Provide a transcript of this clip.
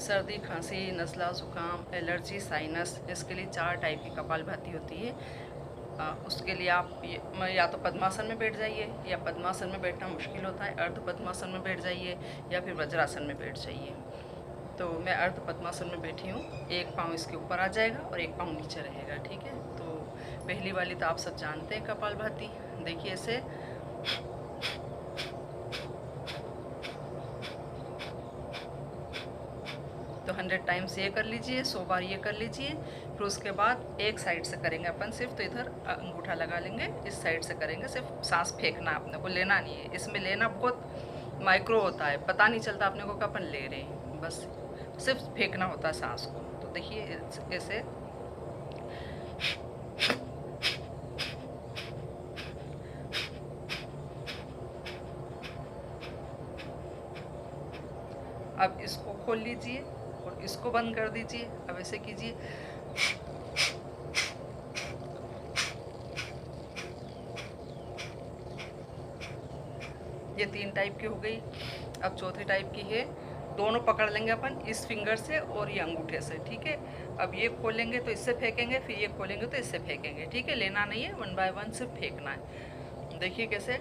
सर्दी, खांसी, नज़ला, ज़ुकाम, एलर्जी, साइनस, इसके लिए 4 टाइप की कपालभाति होती है। उसके लिए आप या तो पद्मासन में बैठ जाइए, या पद्मासन में बैठना मुश्किल होता है अर्ध पद्मासन में बैठ जाइए, या फिर वज्रासन में बैठ जाइए। तो मैं अर्ध पद्मासन में बैठी हूँ, एक पाँव इसके ऊपर आ जाएगा और एक पाँव नीचे रहेगा, ठीक है। तो पहली वाली तो आप सब जानते हैं कपालभाति। देखिए ऐसे तो 100 टाइम्स ये कर लीजिए, 100 बार ये कर लीजिए। फिर उसके बाद एक साइड से करेंगे अपन सिर्फ, तो इधर अंगूठा लगा लेंगे, इस साइड से करेंगे, सिर्फ सांस फेंकना अपने को, लेना नहीं है। इसमें लेना बहुत माइक्रो होता है, पता नहीं चलता अपने को कि अपन ले रहे हैं, बस सिर्फ फेंकना होता है सांस को। तो देखिए ऐसे अब इसको खोल लीजिए और इसको बंद कर दीजिए। अब ऐसे कीजिए, ये 3 टाइप की हो गई। अब चौथी टाइप की है, दोनों पकड़ लेंगे अपन इस फिंगर से और ये अंगूठे से, ठीक है। अब ये खोलेंगे तो इससे फेंकेंगे, फिर ये खोलेंगे तो इससे फेंकेंगे, ठीक है। लेना नहीं है, 1 बाय 1 सिर्फ फेंकना है। देखिए कैसे